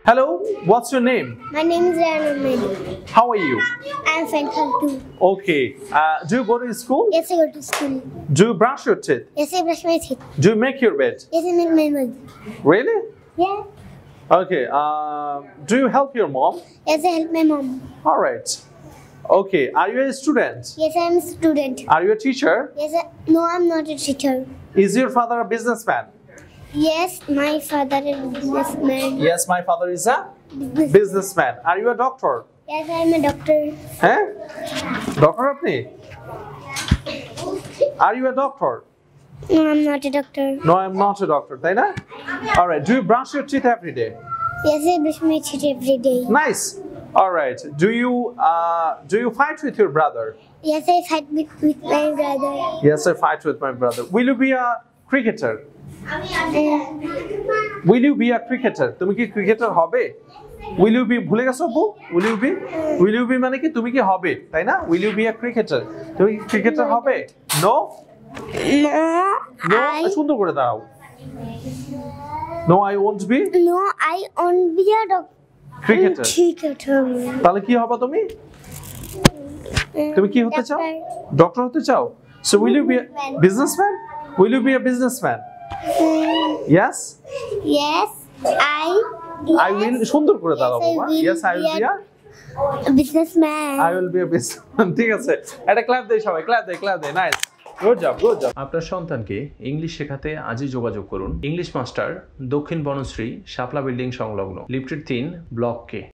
Hello, what's your name? My name is Rana Mehdi. How are you? I'm Faisal too. Okay. Do you go to school? Yes, I go to school. Do you brush your teeth? Yes, I brush my teeth. Do you make your bed? Yes, I make my bed. Really? Yeah. Okay. Do you help your mom? Yes, I help my mom. All right. Okay. Are you a student? Yes, I'm a student. Are you a teacher? Yes, no, I'm not a teacher. Is your father a businessman? Yes, my father is a businessman. Yes, my father is a businessman. Are you a doctor? Yes, I'm a doctor. Huh? Doctor apni? Are you a doctor? No, I'm not a doctor. No, I'm not a doctor. তাই না? All right. Do you brush your teeth every day? Yes, I brush my teeth every day. Nice. All right. Do you fight with your brother? Yes, I fight with my brother. Yes, I fight with my brother. Will you be a cricketer? Will you be a cricketer? তুমি কি cricketer হবে? Will you be ভুলে গেছো আপু? Will you be মানে কি তুমি কি হবে? তাই না? Will you be a cricketer? তুমি কি ক্রিকেটার হবে? No? No, সুন্দর করে দাঁড়াও। No, I won't be No, I won't be a cricketer. cricketer. তাহলে কি হবে তুমি? তুমি কি হতে চাও? ডক্টর হতে চাও? So will you be a businessman? Will you be a businessman? Yes? Yes, I will সুন্দর করে দাঁড়াও বাবা। Yes, I will be a businessman. I will be a businessman. ঠিক আছে। একটা ক্ল্যাপ দেই সবাই, ক্ল্যাপ দেই। নাইস। Good job. আপনার সন্তানকে ইংলিশ শেখাতে আজই যোগাযোগ করুন ইংলিশ মাস্টার, দক্ষিণ বনশ্রী, শাপলা বিল্ডিং সংলগ্ন, লিফটেড 3, ব্লক কে।